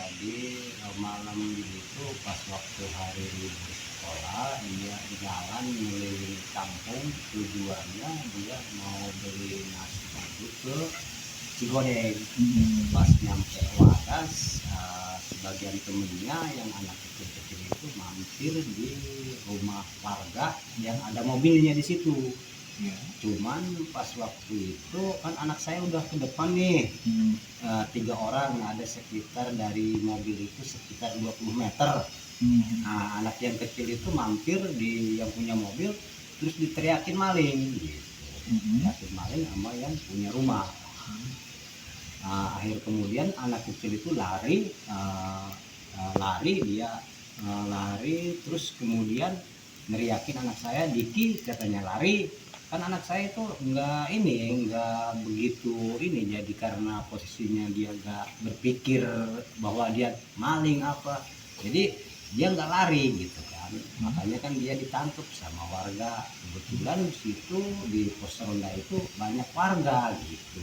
Jadi malam itu pas waktu hari libur sekolah dia jalan keliling kampung, tujuannya dia mau beli nasi uduk ke Cigodeng. Pas nyampe Wadas, sebagian temennya yang anak kecil-kecil itu mampir di rumah warga yang ada mobilnya di situ. Ya. Cuman pas waktu itu kan anak saya udah ke depan nih, 3 orang, ada sekitar dari mobil itu sekitar 20 meter. Nah, anak yang kecil itu mampir di yang punya mobil, terus diteriakin maling gitu. Teriakin maling sama yang punya rumah. Nah, akhir kemudian anak kecil itu lari, lari terus kemudian neriakin anak saya, Diki katanya lari. Kan anak saya itu nggak begitu ini, jadi karena posisinya dia nggak berpikir bahwa dia maling apa, jadi dia nggak lari gitu kan. Makanya kan dia ditangkap sama warga. Kebetulan situ di pos ronda itu banyak warga gitu,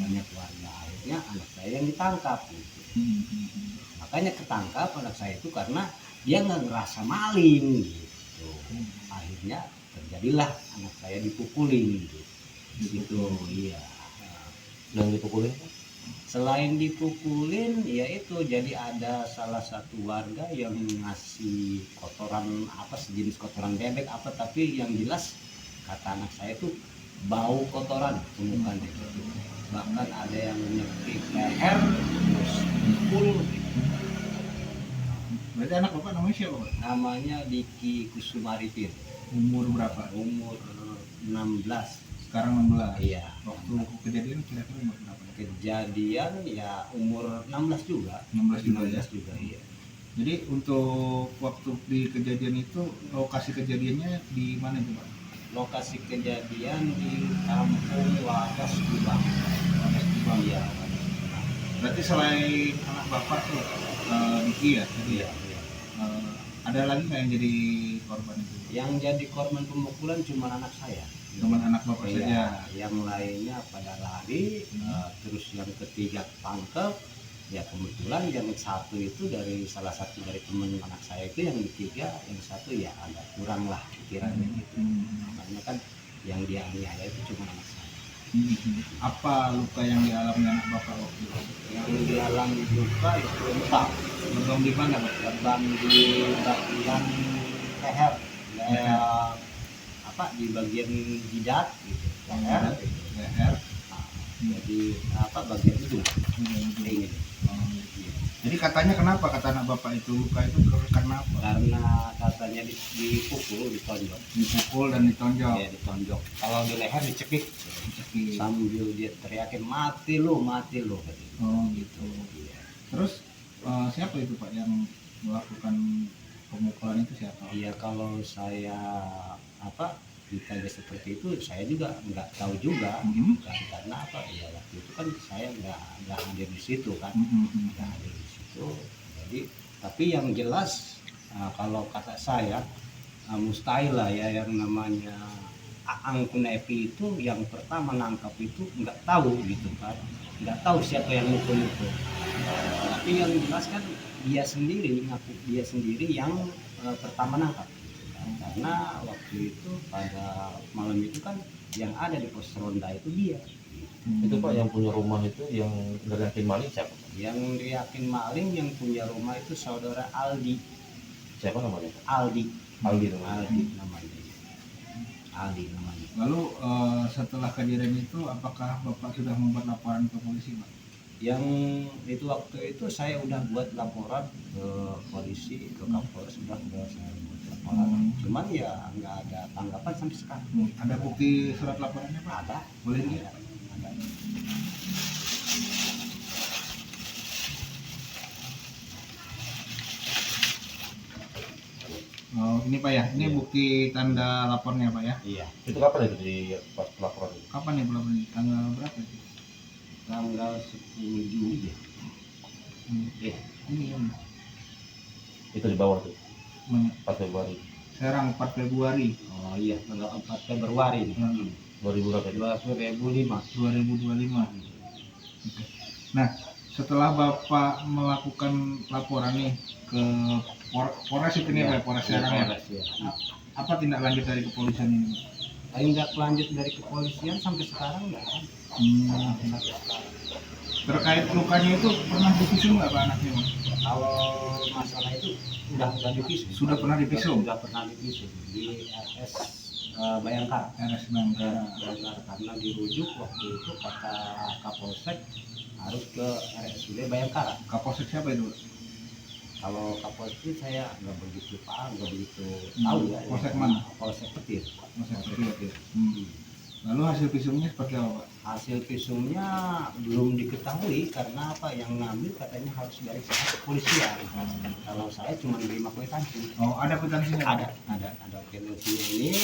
banyak warga. Akhirnya anak saya yang ditangkap gitu. Makanya ketangkap anak saya itu karena dia nggak ngerasa maling gitu. Akhirnya terjadilah anak saya dipukulin gitu. Iya. Yang dipukulin? Selain dipukulin, ya itu jadi ada salah satu warga yang ngasih kotoran apa, sejenis kotoran bebek apa, tapi yang jelas kata anak saya itu bau kotoran temukan gitu. Bahkan ada yang nyekik leher terus pukul gitu. Berarti anak bapak namanya siapa, Pak? Namanya Diki Kusumaripin. Umur berapa? Umur 16. Sekarang 16. Iya. Waktu kejadian kira-kira umur berapa? Kejadian ya umur 16 juga. 16 juga ya. Iya. Jadi untuk waktu di kejadian itu lokasi kejadiannya di mana itu, Pak? Lokasi kejadian di kampung Wadas Subang. Wadas Subang. Iya. Berarti selain anak bapak tuh Diki ya tadi ya. Iya. Ada lagi nggak yang jadi korban itu? Yang jadi korban pemukulan cuma anak saya. Cuman anak bapak saja. Iya. Yang lainnya pada lari, terus yang ketiga tangkep. Ya kebetulan yang satu itu dari salah satu dari teman anak saya itu, yang ketiga, yang satu ya agak kurang lah pikirannya gitu. Makanya kan yang dia aniaya itu cuma anak saya. Apa luka yang dialami anak bapak waktu itu? Yang dialami luka itu lebam. Lebam di mana, Pak? Lebam di bagian leher, apa, di bagian jidat gitu, leher. Leher. Nah, jadi apa, bagian itu ini. Jadi katanya kenapa kata anak bapak itu luka itu karena apa? Karena katanya dipukul, Dipukul dan ditonjok. Ya, ditonjok. Kalau di leher dicekik. Dicekik. Sambil dia teriakin mati lu katanya. Oh gitu. Iya. Terus siapa itu Pak yang melakukan pemukulan itu, siapa? Iya, kalau saya apa ditanya seperti itu, saya juga nggak tahu juga. Karena apa ya, waktu itu kan saya nggak hadir di situ kan, nggak hadir di situ. Jadi tapi yang jelas kalau kata saya mustahil lah ya, yang namanya Aang Kunepi itu yang pertama nangkap itu nggak tahu gitu kan, nggak tahu siapa yang mukul itu. Tapi yang jelas kan dia sendiri ngaku, dia sendiri yang pertama nangkap. Karena waktu itu pada malam itu kan yang ada di pos ronda itu dia. Itu Pak yang punya rumah itu yang neriakin maling siapa? Yang neriakin maling yang punya rumah itu saudara Aldi. Siapa namanya? Aldi namanya. Aldi namanya. Lalu setelah kejadian itu apakah bapak sudah membuat laporan ke polisi, Pak? Yang itu waktu itu saya udah buat laporan ke polisi, ke Kapolres, sudah saya buat laporan. Cuman ya nggak ada tanggapan sampai sekarang. Ada bukti surat laporannya, Pak? Ada. Boleh dilihat? Ada. Oh, ini Pak ya, ini Iya. bukti tanda lapornya Pak ya. Iya. Itu kapan itu di pas laporan itu? Kapan nih pelaporan? Tanggal berapa itu? Tanggal 10 Juli ya. Iya. Ini. Itu di bawah tuh, Mana? 4 Februari Sekarang 4 Februari. Oh iya, tanggal 4 Februari nih. 2000 berapa itu? 2005. 2025. Oke. Nah, setelah Bapak melakukan laporan nih ke Polres itu nih, Pak, Polres Serang ya. Polres, ya. Apa tindak lanjut dari kepolisian ini? Tindak lanjut dari kepolisian sampai sekarang nggak ada. Sampai sekarang. Terkait lukanya itu pernah divisum nggak Pak anaknya, Bang? Kalau masalah itu udah divisum. Sudah pernah divisum? Sudah pernah divisum di RS Bayangkara. RS Bayangkara. Bayangkara karena dirujuk waktu itu kata Kapolsek harus ke RSUD Bayangkara. Kapolsek siapa itu? Kalau Kapolsek itu saya nggak begitu paham, nggak begitu tahu ya. Polsek mana? Polsek Petir. Polsek Petir. Lalu hasil visumnya seperti apa, Pak? Hasil visumnya belum diketahui karena apa, yang ngambil katanya harus dari pihak kepolisian. Kalau saya cuma nerima kwitansi. Oh, ada kwitansinya? Ada kwitansi ini